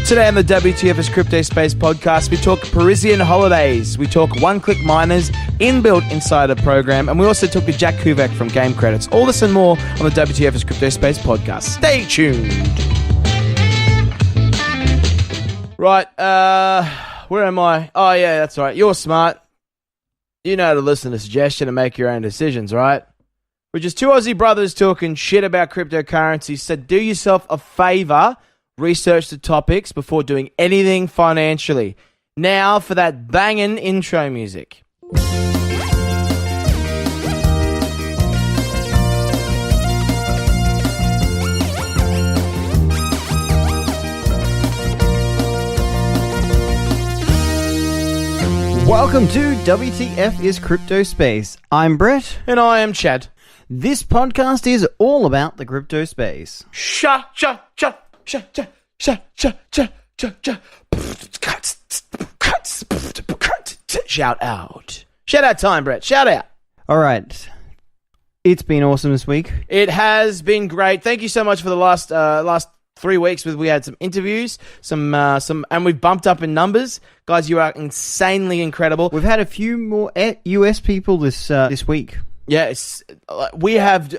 Today on the WTF's Crypto Space Podcast, we talk Parisian holidays, we talk one-click miners, inbuilt inside a program, and we also talk to jack-kuveke from Game Credits. All this and more on the WTF's Crypto Space Podcast. Stay tuned. Right, where am I? Oh yeah, that's right. You're smart. You know how to listen to suggestion and make your own decisions, right? We're just two Aussie brothers talking shit about cryptocurrencies, so do yourself a favor. Research the topics before doing anything financially. Now for that banging intro music. Welcome to WTF is Crypto Space. I'm Brett. And I am Chad. This podcast is all about the crypto space. Shout out. Shout out time, Brett. Shout out. All right. It's been awesome this week. It has been great. Thank you so much for the last 3 weeks. We had some interviews, some, and we've bumped up in numbers. Guys, you are insanely incredible. We've had a few more US people this week. Yeah, we have.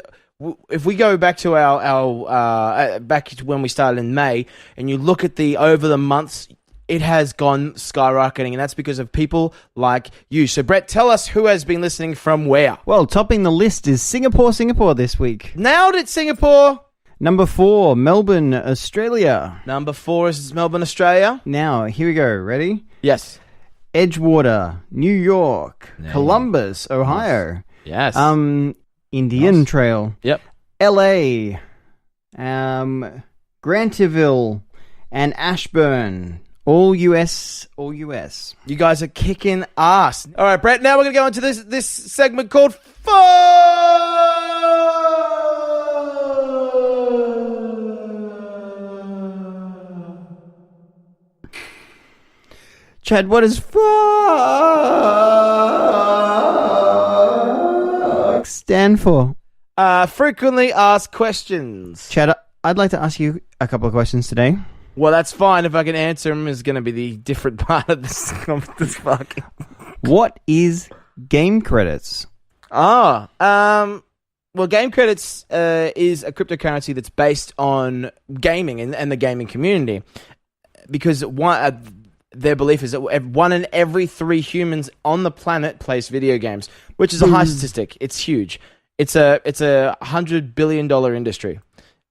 If we go back to our back to when we started in May, and you look at over the months, it has gone skyrocketing, and that's because of people like you. So, Brett, tell us who has been listening from where. Well, topping the list is Singapore this week. Nailed it, Singapore. Number 4, Melbourne, Australia. Number 4 is Melbourne, Australia. Now, here we go. Ready? Yes. Edgewater, New York, Columbus, Ohio. Yes. Indian Trail. Yep. LA. Grantiville and Ashburn. All US. You guys are kicking ass. All right, Brett, now we're going to go into this segment called Fuck. Chad, what does fuck stand for? Frequently asked questions. Chad, I'd like to ask you a couple of questions today. Well, that's fine. If I can answer them, is going to be the different part of this fucking. What is game credits? Well, game credits is a cryptocurrency that's based on gaming and the gaming community, because their belief is that 1 in every 3 humans on the planet plays video games, which is a high statistic. It's huge. It's a $100 billion industry.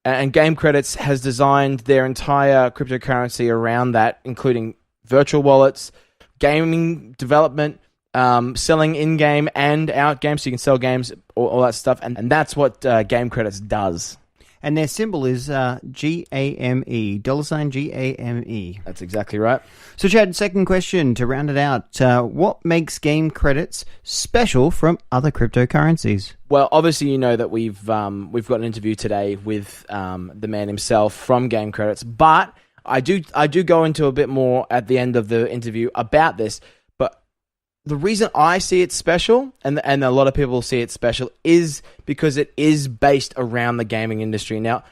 And Game Credits has designed their entire cryptocurrency around that, including virtual wallets, gaming development, selling in-game and out-game, so you can sell games, all that stuff. And that's what Game Credits does. And their symbol is GAME, $GAME. That's exactly right. So, Chad, second question to round it out. What makes game credits special from other cryptocurrencies? Well, obviously, you know that we've got an interview today with the man himself from Game Credits, but I do go into a bit more at the end of the interview about this. But the reason I see it special, and a lot of people see it special, is because it is based around the gaming industry. Now,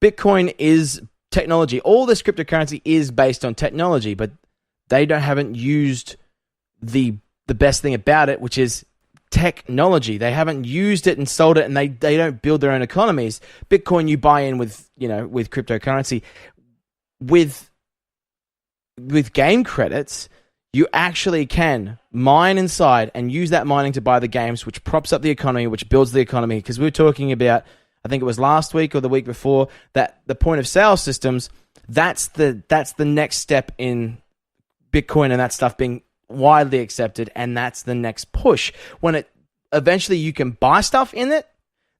Bitcoin is technology. All this cryptocurrency is based on technology, but they haven't used the best thing about it, which is technology. They haven't used it and sold it, and they don't build their own economies. Bitcoin, you buy in with cryptocurrency. With game credits, you actually can mine inside and use that mining to buy the games, which props up the economy, which builds the economy. Because we were talking about, I think it was last week or the week before, that the point of sale systems, that's the next step in Bitcoin and that stuff being widely accepted, and that's the next push. When it eventually you can buy stuff in it,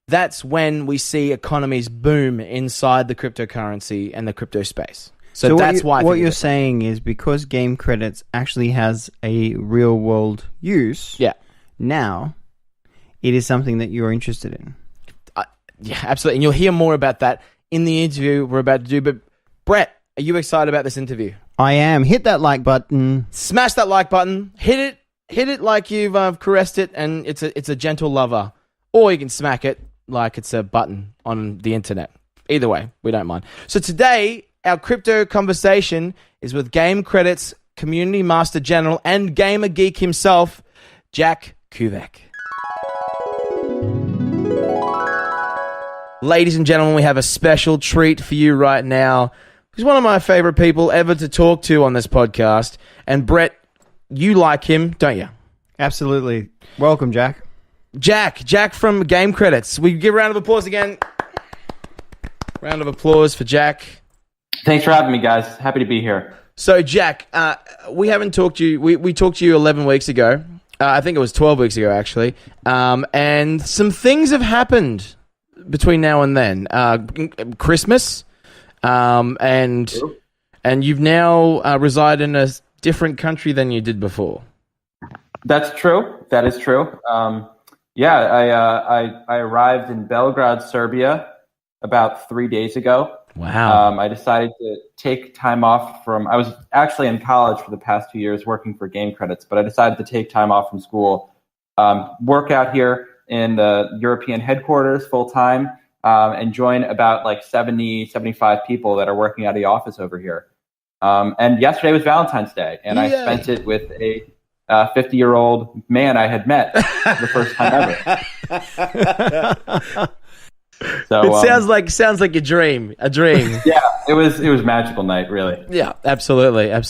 that's when we see economies boom inside the cryptocurrency and the crypto space. So that's why. What you're saying is because game credits actually has a real world use. Yeah. Now, it is something that you're interested in. Yeah, absolutely. And you'll hear more about that in the interview we're about to do. But Brett, are you excited about this interview? I am. Hit that like button. Smash that like button. Hit it like you've caressed it, and it's a gentle lover. Or you can smack it like it's a button on the internet. Either way, we don't mind. So today, our crypto conversation is with Game Credits Community Master General and gamer geek himself, jack-kuveke. Ladies and gentlemen, we have a special treat for you right now. He's one of my favorite people ever to talk to on this podcast. And Brett, you like him, don't you? Absolutely. Welcome, Jack. Jack from Game Credits. We give a round of applause again. Round of applause for Jack. Thanks for having me, guys. Happy to be here. So, Jack, we haven't talked to you. We talked to you 11 weeks ago. I think it was 12 weeks ago, actually. And some things have happened between now and then. Christmas, and you've now reside in a different country than you did before. That's true. That is true. I arrived in Belgrade, Serbia, about 3 days ago. Wow. I decided to take time off I was actually in college for the past 2 years working for Game Credits, but I decided to take time off from school, work out here in the European headquarters full time, and join about 70, 75 people that are working out of the office over here. And yesterday was Valentine's Day, and I spent it with a 50-year-old man I had met for the first time ever. So it sounds like a dream. Yeah, it was magical night, really. Yeah, absolutely. I'm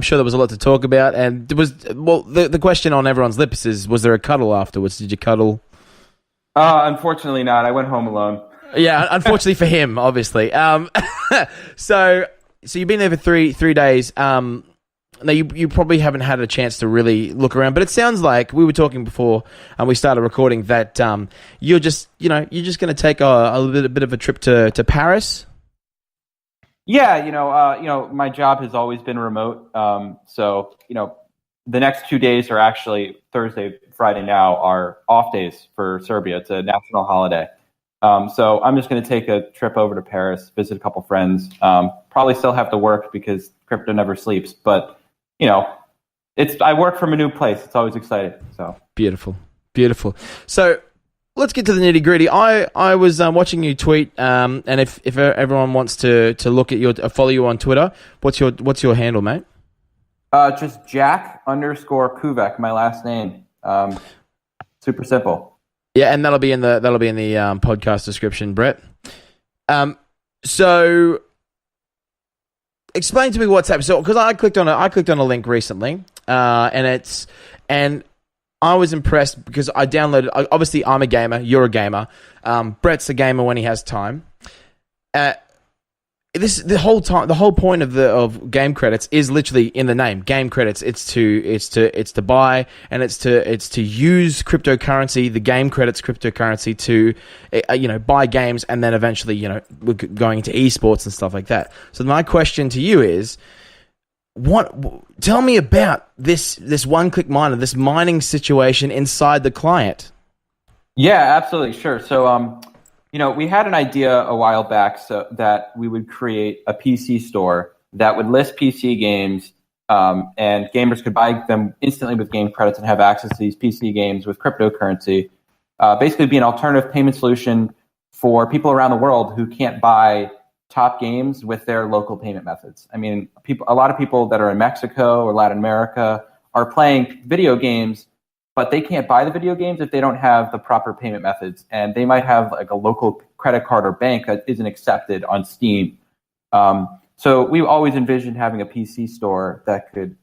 sure there was a lot to talk about, and there was the question on everyone's lips is: was there a cuddle afterwards? Did you cuddle? Unfortunately, not. I went home alone. Yeah, unfortunately for him, obviously. So you've been there for three days. Now, you probably haven't had a chance to really look around, but it sounds like we were talking before and we started recording that you're just going to take a bit of a trip to Paris. Yeah, my job has always been remote. So the next 2 days are actually Thursday, Friday now are off days for Serbia. It's a national holiday. So I'm just going to take a trip over to Paris, visit a couple friends. Probably still have to work because crypto never sleeps, but I work from a new place. It's always exciting. So beautiful. So let's get to the nitty gritty. I was watching you tweet, and if everyone wants to look at follow you on Twitter, what's your handle, mate? Just jack_kuveke, my last name. Super simple. Yeah, and that'll be in the podcast description, Brett. So explain to me what's happened. So, because I clicked on a link recently, and I was impressed because I downloaded. Obviously, I'm a gamer. You're a gamer. Brett's a gamer when he has time. The whole point of Game Credits is literally in the name. Game Credits. It's to buy and it's to use cryptocurrency, the Game Credits cryptocurrency to buy games, and then eventually we're going into esports and stuff like that. So my question to you is, tell me about this one-click miner, this mining situation inside the client. Yeah, absolutely, sure. So we had an idea a while back so that we would create a PC store that would list PC games, and gamers could buy them instantly with Game Credits and have access to these PC games with cryptocurrency. Basically, be an alternative payment solution for people around the world who can't buy top games with their local payment methods. I mean, a lot of people that are in Mexico or Latin America are playing video games, but they can't buy the video games if they don't have the proper payment methods. And they might have a local credit card or bank that isn't accepted on Steam. So we always envisioned having a PC store that could,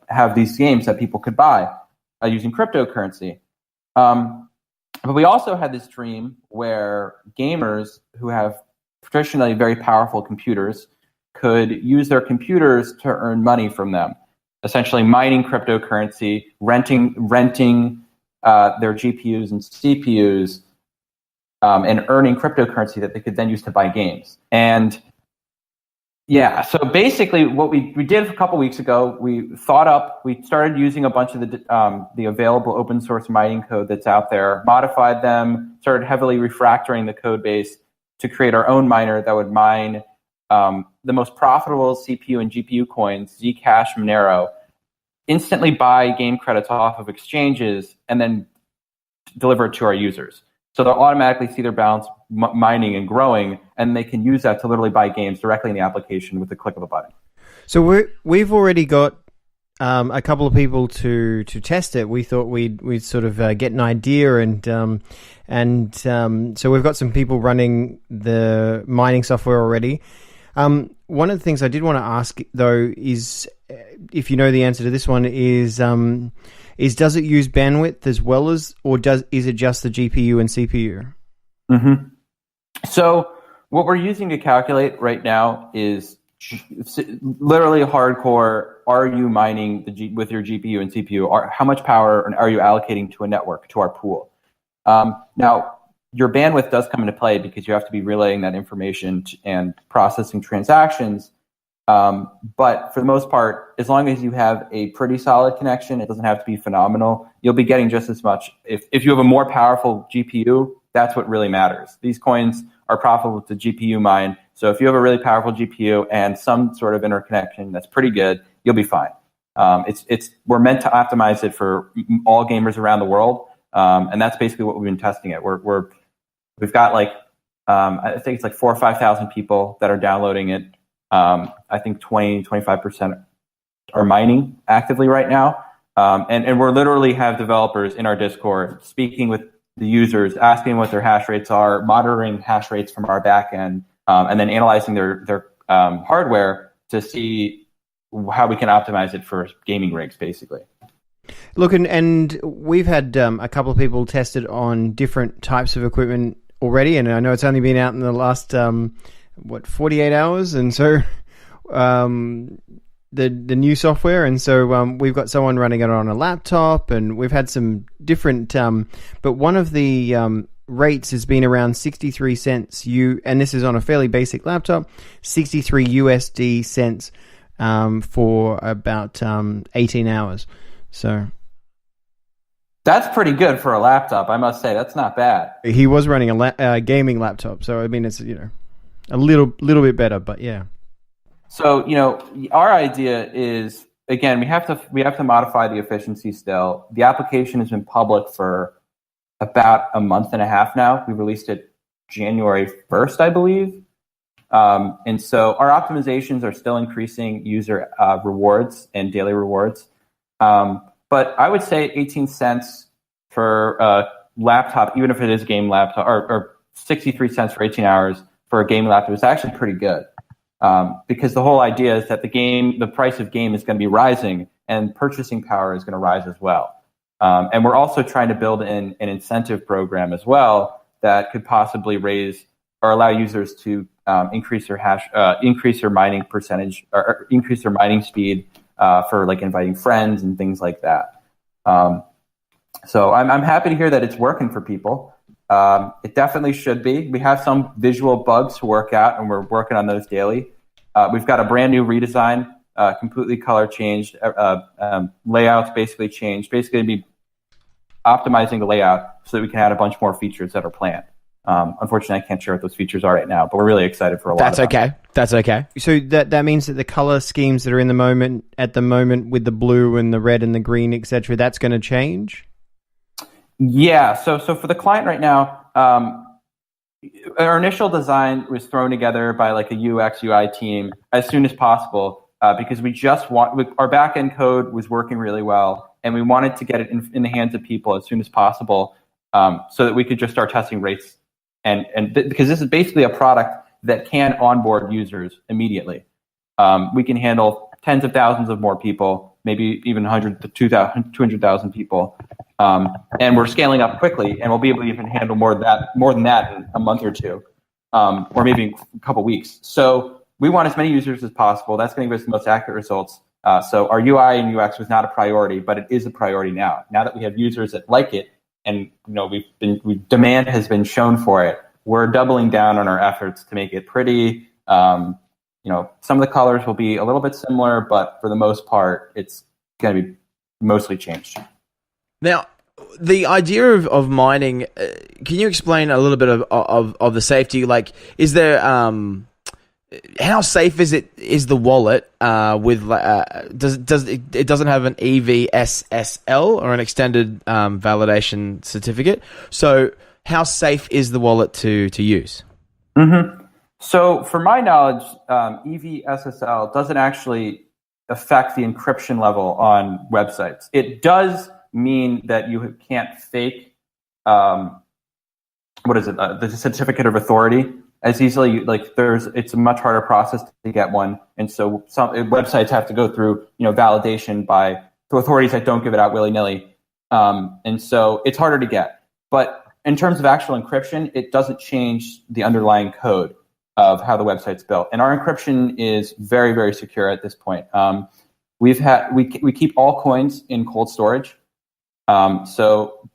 have these games that people could buy using cryptocurrency. But we also had this dream where gamers who have traditionally very powerful computers could use their computers to earn money from them. Essentially mining cryptocurrency, renting their GPUs and CPUs, and earning cryptocurrency that they could then use to buy games. And yeah, so basically what we did a couple weeks ago, we started using a bunch of the available open source mining code that's out there, modified them, started heavily refactoring the code base to create our own miner that would mine the most profitable CPU and GPU coins, Zcash, Monero, instantly buy game credits off of exchanges, and then deliver it to our users. So they'll automatically see their balance mining and growing, and they can use that to literally buy games directly in the application with the click of a button. So we've already got a couple of people to test it. We thought we'd sort of get an idea, and so we've got some people running the mining software already. One of the things I did want to ask though is, if you know the answer to this one, is does it use bandwidth as well as, or is it just the GPU and CPU? Mm-hmm. So what we're using to calculate right now is literally hardcore. Are you mining with your GPU and CPU? How much power are you allocating to a network, to our pool? Now, your bandwidth does come into play because you have to be relaying that information and processing transactions. But for the most part, as long as you have a pretty solid connection, it doesn't have to be phenomenal. You'll be getting just as much. If you have a more powerful GPU, that's what really matters. These coins are profitable to GPU mine. So if you have a really powerful GPU and some sort of interconnection that's pretty good, you'll be fine. We're meant to optimize it for all gamers around the world, and that's basically what we've been testing it. We've got I think it's 4,000 or 5,000 people that are downloading it. I think 20-25% are mining actively right now, and we're literally have developers in our Discord speaking with the users, asking what their hash rates are, monitoring hash rates from our backend, and then analyzing their hardware to see how we can optimize it for gaming rigs, basically. Look, and we've had a couple of people tested on different types of equipment already, and I know it's only been out in the last 48 hours, and so the new software, and so we've got someone running it on a laptop, and we've had some different, but one of the rates has been around 63 cents and this is on a fairly basic laptop, 63 USD cents for about 18 hours. So that's pretty good for a laptop, I must say. That's not bad. He was running a gaming laptop, so I mean it's a little bit better, but yeah. So our idea is, again, we have to modify the efficiency still. The application has been public for about a month and a half now. We released it January 1st, I believe. And so our optimizations are still increasing user rewards and daily rewards. But I would say 18 cents for a laptop, even if it is a game laptop, or 63 cents for 18 hours for a game laptop is actually pretty good. Because the whole idea is that the price of game is going to be rising and purchasing power is going to rise as well. And we're also trying to build in an incentive program as well that could possibly raise or allow users to increase their mining percentage or increase their mining speed for inviting friends and things like that. So I'm happy to hear that it's working for people. It definitely should be. We have some visual bugs to work out, and we're working on those daily. We've got a brand new redesign, completely color changed, layouts basically changed. Basically, to be optimizing the layout so that we can add a bunch more features that are planned. Unfortunately, I can't share what those features are right now, but we're really excited for a lot of them. That's okay. So that means that the color schemes that are at the moment with the blue and the red and the green, etc., that's going to change? Yeah. So for the client right now, our initial design was thrown together by a UX UI team as soon as possible because our backend code was working really well, and we wanted to get it in the hands of people as soon as possible so that we could just start testing rates. And because this is basically a product that can onboard users immediately. We can handle tens of thousands of more people, maybe even 100 to 200,000 people. And we're scaling up quickly, and we'll be able to even handle more than that in a month or two, or maybe a couple weeks. So we want as many users as possible. That's going to give us the most accurate results. So our UI and UX was not a priority, but it is a priority now. Now that we have users that like it, and demand has been shown for it, we're doubling down on our efforts to make it pretty. Some of the colors will be a little bit similar, but for the most part, it's going to be mostly changed. Now, the idea of mining, can you explain a little bit of the safety? Is there how safe is the wallet with does it doesn't have an EVSSL or an extended validation certificate? So how safe is the wallet to use? Mm-hmm. So, for my knowledge, EVSSL doesn't actually affect the encryption level on websites. It does mean that you can't fake the certificate of authority as easily. It's a much harder process to get one, and so some websites have to go through validation by the authorities that don't give it out willy nilly, and so it's harder to get. But in terms of actual encryption, it doesn't change the underlying code of how the website's built, and our encryption is very, very secure at this point. We keep all coins in cold storage, so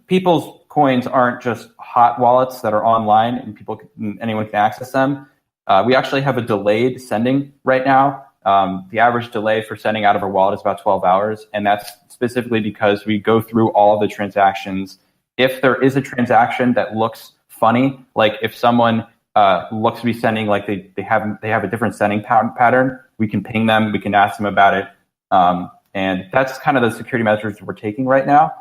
people's coins aren't just hot wallets that are online and anyone can access them. We actually have a delayed sending right now. The average delay for sending out of our wallet is about 12 hours, and that's specifically because we go through all of the transactions. If there is a transaction that looks funny, like if someone looks to be sending like they have a different sending pattern, we can ping them, we can ask them about it, and that's kind of the security measures we're taking right now.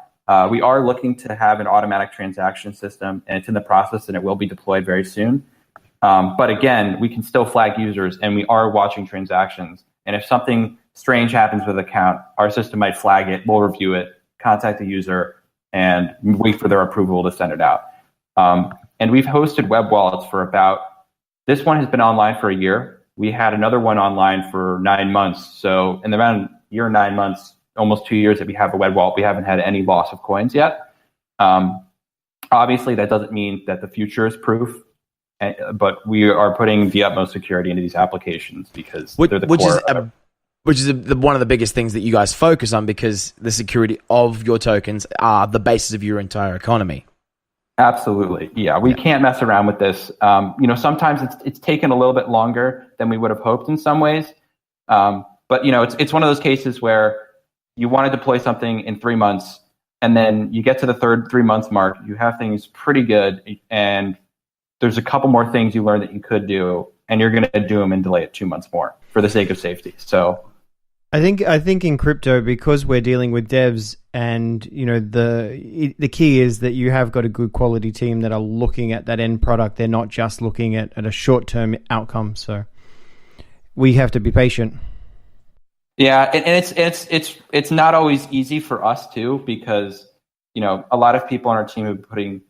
We are looking to have an automatic transaction system, and it's in the process, and it will be deployed very soon. But again, we can still flag users, and we are watching transactions. And if something strange happens with the account, our system might flag it, we'll review it, contact the user, and wait for their approval to send it out. And we've hosted web wallets for this one has been online for a year. We had another one online for 9 months. So in around year and 9 months, almost 2 years that we have a web wallet, we haven't had any loss of coins yet. Obviously, that doesn't mean that the future is proof, but we are putting the utmost security into these applications because they're the core. Which is one of the biggest things that you guys focus on, because the security of your tokens are the basis of your entire economy. Absolutely. Yeah, we can't mess around with this. Sometimes it's taken a little bit longer than we would have hoped in some ways. But it's one of those cases where you want to deploy something in 3 months, and then you get to the third 3 months mark, you have things pretty good, and there's a couple more things you learn that you could do, and you're going to do them and delay it 2 months more for the sake of safety. So I think in crypto, because we're dealing with devs, and the key is that you have got a good quality team that are looking at that end product. They're not just looking at a short-term outcome. So we have to be patient. Yeah, and it's not always easy for us too, because a lot of people on our team have been putting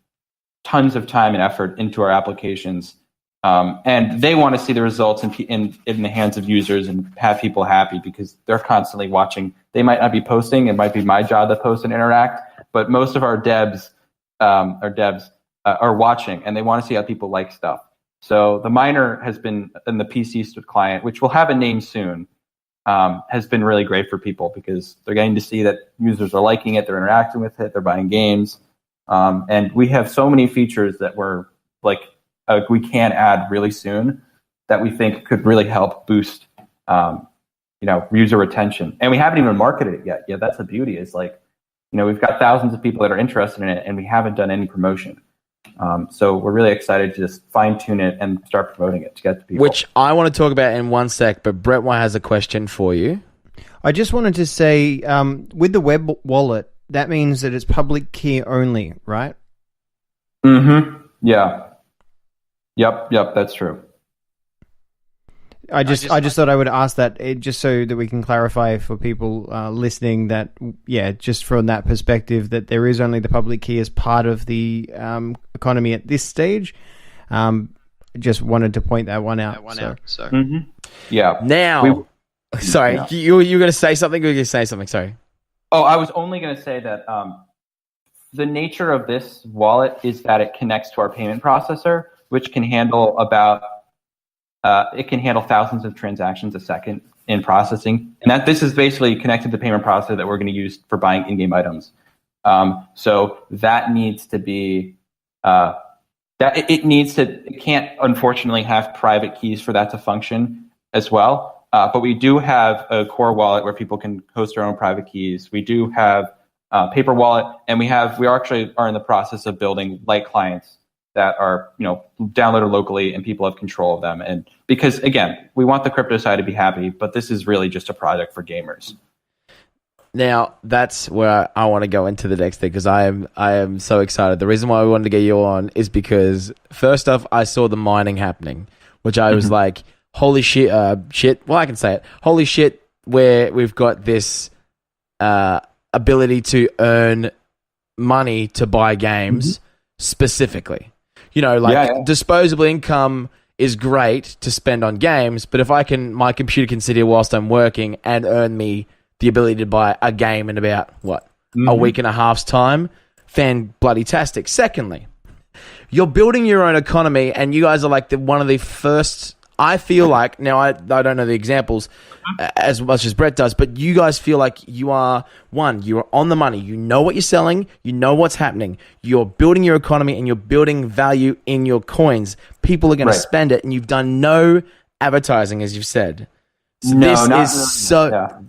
tons of time and effort into our applications, and they want to see the results in the hands of users and have people happy, because they're constantly watching. They might not be posting; it might be my job to post and interact, but most of our devs are watching, and they want to see how people like stuff. So the miner has been in the PC client, which will have a name soon. Has been really great for people because they're getting to see that users are liking it, they're interacting with it, they're buying games, and we have so many features that we can add really soon that we think could really help boost user retention. And we haven't even marketed it yet. Yeah, that's the beauty. Is we've got thousands of people that are interested in it, and we haven't done any promotion. So we're really excited to just fine tune it and start promoting it to get to people. Which I want to talk about in one sec, but Brett has a question for you. I just wanted to say, with the web wallet, that means that it's public key only, right? Mm-hmm. Yeah. Yep, that's true. I just thought I would ask that, just so that we can clarify for people listening that, just from that perspective, that there is only the public key as part of the economy at this stage. Just wanted to point that one out. Mm-hmm. Yeah. Now, sorry, Yeah. you were going to say something? Or you going to say something? Sorry. Oh, I was only going to say that the nature of this wallet is that it connects to our payment processor, which can handle thousands of transactions a second in processing, and this is basically connected to the payment processor that we're going to use for buying in-game items. So that needs to be it can't unfortunately have private keys for that to function as well. But we do have a core wallet where people can host their own private keys. We do have paper wallet, and we actually are in the process of building light clients that are downloaded locally and people have control of them. And because again, we want the crypto side to be happy, but this is really just a product for gamers. Now that's where I want to go into the next thing, because I am so excited. The reason why we wanted to get you on is because first off, I saw the mining happening, which I was like, holy shit, well, I can say it. Holy shit, where we've got this ability to earn money to buy games specifically. You know, like disposable income is great to spend on games, but if my computer can sit here whilst I'm working and earn me the ability to buy a game in about, a week and a half's time, fan-bloody-tastic. Secondly, you're building your own economy, and you guys are like one of the first, I feel like, now I don't know the examples as much as Brett does, but you guys feel like you are on the money. You know what you're selling. You know what's happening. You're building your economy, and you're building value in your coins. People are going to spend it, and you've done no advertising, as you've said. So this is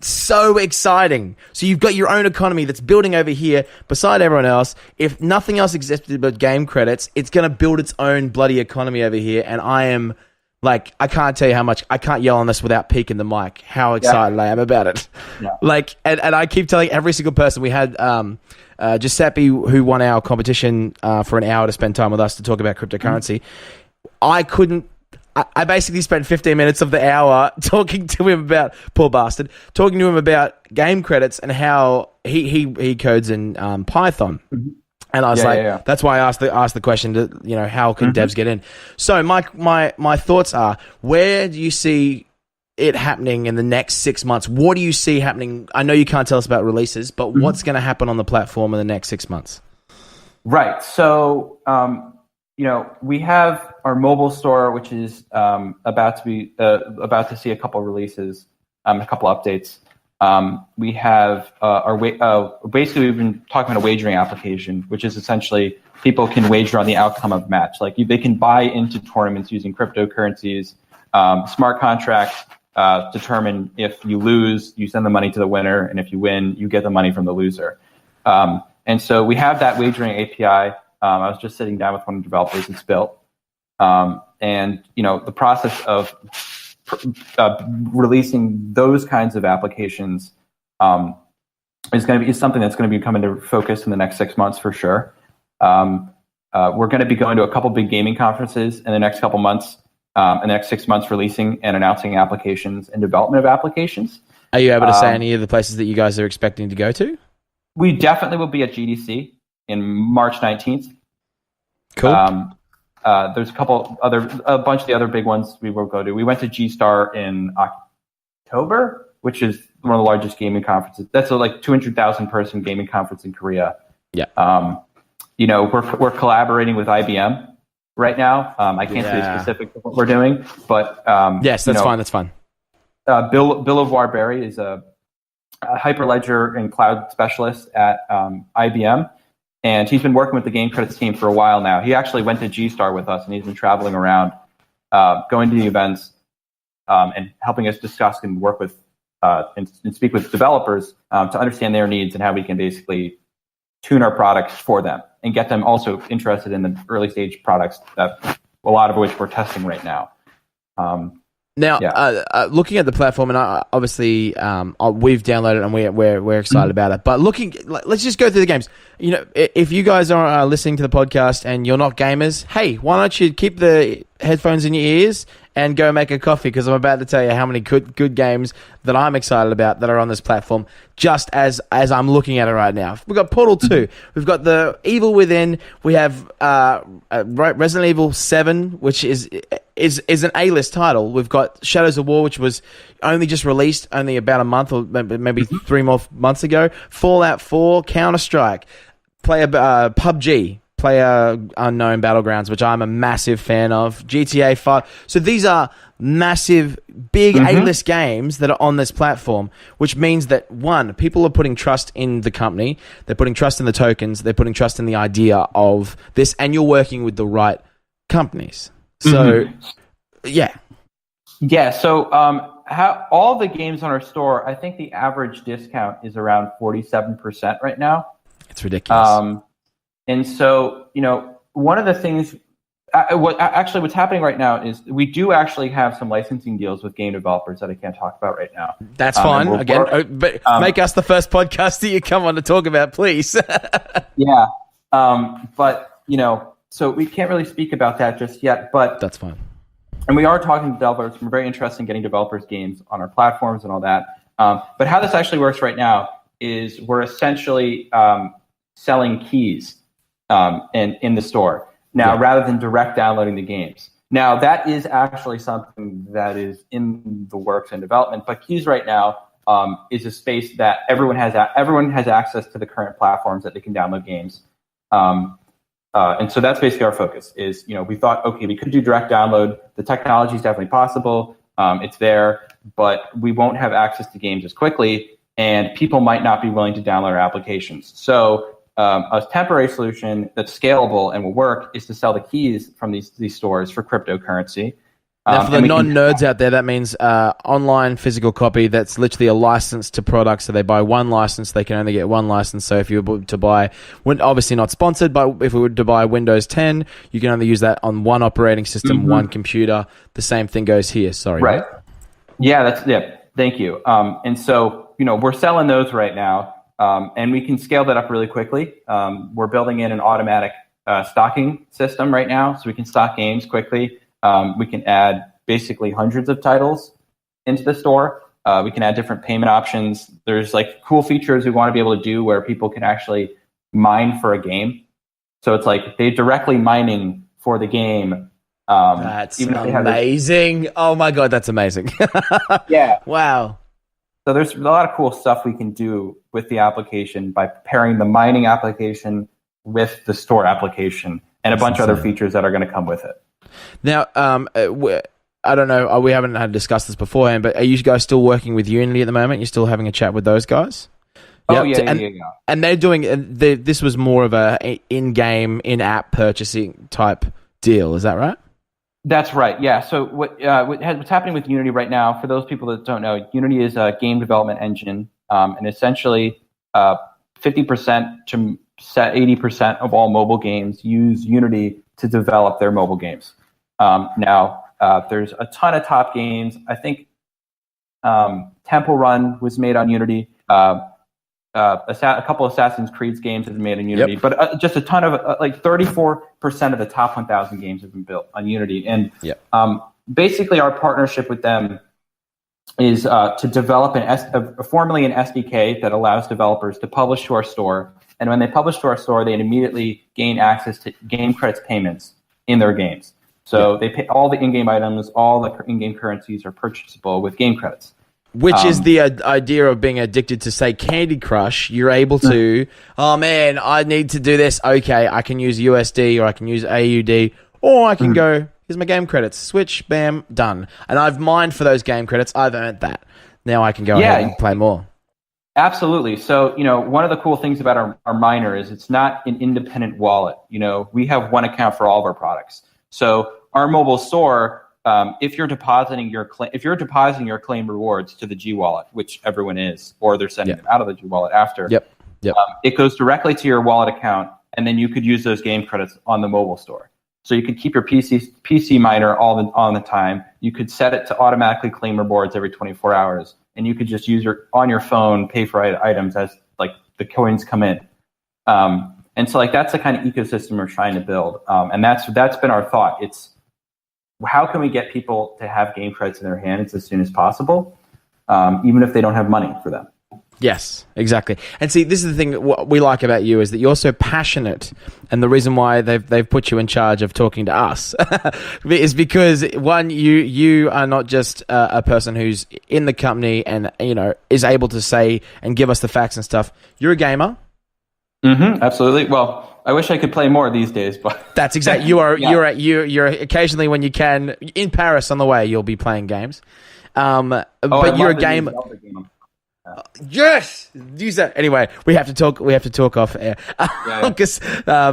so exciting. So you've got your own economy that's building over here beside everyone else. If nothing else existed but game credits, it's going to build its own bloody economy over here. And I am like, I can't tell you how much, I can't yell on this without peaking the mic, how excited I am about it. Yeah. Like, and I keep telling every single person. We had Giuseppe, who won our competition for an hour to spend time with us to talk about cryptocurrency. I basically spent 15 minutes of the hour talking to him about, poor bastard, talking to him about game credits and how he codes in Python. And I was that's why I asked the question to, how can devs get in? So my thoughts are, where do you see it happening in the next 6 months? What do you see happening? I know you can't tell us about releases, but what's going to happen on the platform in the next 6 months? Right. So, we have our mobile store, which is about to see a couple releases, a couple updates. We have basically we've been talking about a wagering application, which is essentially people can wager on the outcome of match. Like they can buy into tournaments using cryptocurrencies, smart contracts determine if you lose, you send the money to the winner, and if you win, you get the money from the loser. And so we have that wagering API. I was just sitting down with one of the developers it's built. And, the process of releasing those kinds of applications is something that's going to be coming to focus in the next 6 months for sure. We're going to be going to a couple big gaming conferences in the next couple months, in the next 6 months, releasing and announcing applications and development of applications. Are you able to say any of the places that you guys are expecting to go to? We definitely will be at GDC in March 19th. Cool. There's a bunch of the other big ones we will go to. We went to G-Star in October, which is one of the largest gaming conferences. That's a 200,000 person gaming conference in Korea. Yeah. We're collaborating with IBM right now. I can't say specific of what we're doing, but yes, that's fine. That's fine. Bill Warberry is a Hyperledger and cloud specialist at IBM. And he's been working with the Game Credits team for a while now. He actually went to G-Star with us, and he's been traveling around, going to the events, and helping us discuss and work with and speak with developers to understand their needs and how we can basically tune our products for them and get them also interested in the early stage products that a lot of which we're testing right now. Looking at the platform, and obviously we've downloaded it and we're excited about it. But let's just go through the games. If you guys are listening to the podcast and you're not gamers, hey, why don't you keep the headphones in your ears and go make a coffee, because I'm about to tell you how many good games that I'm excited about that are on this platform, just as I'm looking at it right now. We've got Portal 2. We've got The Evil Within. We have Resident Evil 7, which is an A-list title. We've got Shadows of War, which was only just released only about a month or maybe 3 more months ago. Fallout 4, Counter-Strike, PUBG, Player Unknown Battlegrounds, which I'm a massive fan of, GTA 5. So these are massive, big A-list games that are on this platform, which means that, one, people are putting trust in the company, they're putting trust in the tokens, they're putting trust in the idea of this, and you're working with the right companies. So, yeah. So how all the games on our store, I think the average discount is around 47% right now. It's ridiculous. And so, one of the things What's happening right now is we do actually have some licensing deals with game developers that I can't talk about right now. That's fine. But make us the first podcast that you come on to talk about, please. Yeah. But, so we can't really speak about that just yet, but that's fine. And we are talking to developers. We're very interested in getting developers games on our platforms and all that. But how this actually works right now is we're essentially selling keys in the store now, rather than direct downloading the games. Now, that is actually something that is in the works and development. But keys right now is a space that everyone has access to the current platforms that they can download games. And so that's basically our focus is, we thought, okay, we could do direct download. The technology is definitely possible. It's there, but we won't have access to games as quickly, and people might not be willing to download our applications. So a temporary solution that's scalable and will work is to sell the keys from these stores for cryptocurrency. Now, for the non-nerds out there, that means online physical copy that's literally a license to products. So they buy one license, they can only get one license. So if you were to buy, obviously not sponsored, but if we were to buy Windows 10, you can only use that on one operating system, one computer. The same thing goes here. Sorry. Right. Yeah, thank you. And so, we're selling those right now, and we can scale that up really quickly. We're building in an automatic stocking system right now, so we can stock games quickly. We can add basically hundreds of titles into the store. We can add different payment options. There's cool features we want to be able to do where people can actually mine for a game. So it's like they're directly mining for the game. That's even if they amazing. Oh my God, that's amazing. Yeah. Wow. So there's a lot of cool stuff we can do with the application by pairing the mining application with the store application and a bunch of other features that are going to come with it. Now, I don't know, we haven't had discussed this beforehand, but are you guys still working with Unity at the moment? You're still having a chat with those guys? Oh, yeah. And they're doing, this was more of a in-game, in-app purchasing type deal, is that right? That's right, yeah. So what's happening with Unity right now, for those people that don't know, Unity is a game development engine, and essentially 50% to 80% of all mobile games use Unity to develop their mobile games. Now, there's a ton of top games. I think Temple Run was made on Unity. A couple of Assassin's Creed games have been made on Unity, but just a ton of 34% of the top 1,000 games have been built on Unity. And basically, our partnership with them is to develop formally an SDK that allows developers to publish to our store. And when they publish to our store, they immediately gain access to game credits payments in their games. So they pay all the in-game items, all the in-game currencies are purchasable with game credits. Which is the idea of being addicted to, say, Candy Crush. You're able to, oh man, I need to do this. Okay, I can use USD or I can use AUD, or I can go, here's my game credits. Switch, bam, done. And I've mined for those game credits. I've earned that. Now I can go ahead and play more. Absolutely. So, one of the cool things about our miner is it's not an independent wallet. We have one account for all of our products. So our mobile store, if you're depositing your claim rewards to the G wallet, which everyone is, or they're sending them out of the G wallet after, it goes directly to your wallet account, and then you could use those game credits on the mobile store. So you could keep your PC miner all the time. You could set it to automatically claim rewards every 24 hours, and you could just use on your phone pay for items as the coins come in. And so that's the kind of ecosystem we're trying to build, and that's been our thought. It's how can we get people to have game credits in their hands as soon as possible, even if they don't have money for them? Yes, exactly. And see, this is the thing what we like about you is that you're so passionate, and the reason why they've put you in charge of talking to us is because, one, you are not just a person who's in the company and is able to say and give us the facts and stuff. You're a gamer. Absolutely. Well, I wish I could play more these days, but that's exactly you are. You're occasionally, when you can, in Paris on the way, you'll be playing games. But you're a gamer. Yes, use that. Anyway, we have to talk. We have to talk off air because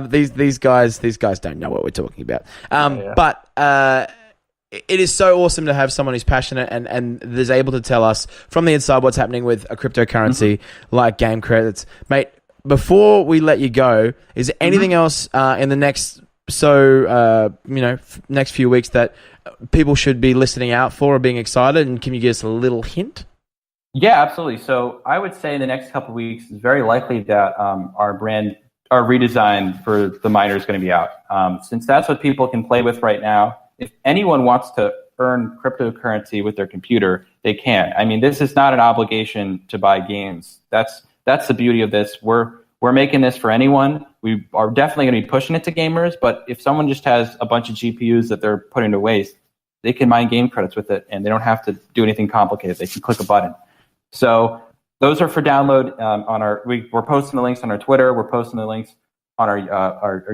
these guys don't know what we're talking about. But it is so awesome to have someone who's passionate and is able to tell us from the inside what's happening with a cryptocurrency like game credits, mate. Before we let you go, is there anything else in the next next few weeks that people should be listening out for or being excited? And can you give us a little hint? Yeah, absolutely. So I would say in the next couple of weeks, it's very likely that our redesign for the miner is going to be out. Since that's what people can play with right now, if anyone wants to earn cryptocurrency with their computer, they can. I mean, this is not an obligation to buy games. That's the beauty of this. We're making this for anyone. We are definitely going to be pushing it to gamers, but if someone just has a bunch of GPUs that they're putting to waste, they can mine game credits with it, and they don't have to do anything complicated. They can click a button. So those are for download we're posting the links on our Twitter. We're posting the links on our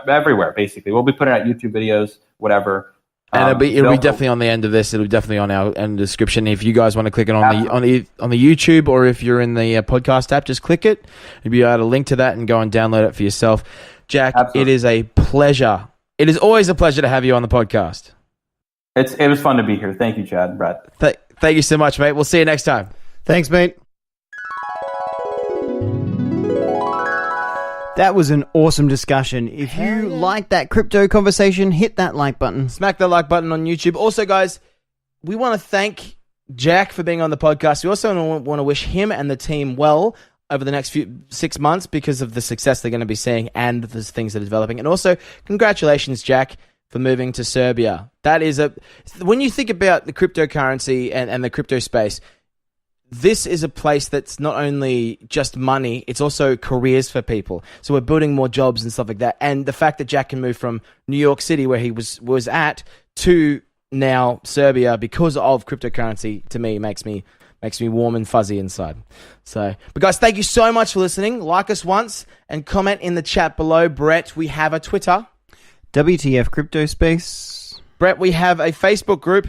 everywhere, basically. We'll be putting out YouTube videos, whatever. And it'll be definitely on the end of this. It'll be definitely on our end description. If you guys want to click it on the YouTube, or if you're in the podcast app, just click it. You'll be able to link to that and go and download it for yourself. Jack, Absolutely. It is a pleasure. It is always a pleasure to have you on the podcast. It was fun to be here. Thank you, Chad and Brett. Thank you so much, mate. We'll see you next time. Thanks, mate. That was an awesome discussion. If you like that crypto conversation, hit that like button. Smack the like button on YouTube. Also, guys, we want to thank Jack for being on the podcast. We also want to wish him and the team well over the next 6 months because of the success they're going to be seeing and the things that are developing. And also, congratulations, Jack, for moving to Serbia. That is when you think about the cryptocurrency and the crypto space, this is a place that's not only just money, it's also careers for people. So we're building more jobs and stuff like that. And the fact that Jack can move from New York City, where he was at, to now Serbia because of cryptocurrency, to me, makes me warm and fuzzy inside. But guys, thank you so much for listening. Like us once and comment in the chat below. Brett, we have a Twitter. WTF Cryptospace. Brett, we have a Facebook group.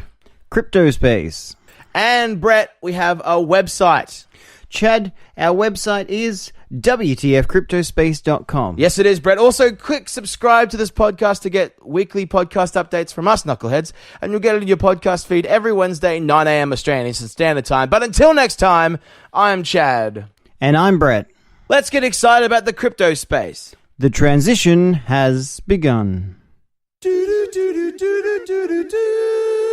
Cryptospace. And Brett, we have a website. Chad, our website is WTFcryptospace.com. Yes, it is, Brett. Also, click subscribe to this podcast to get weekly podcast updates from us knuckleheads, and you'll get it in your podcast feed every Wednesday, 9 a.m. Australian Eastern Standard Time. But until next time, I'm Chad. And I'm Brett. Let's get excited about the crypto space. The transition has begun. Do, do, do, do, do, do, do, do.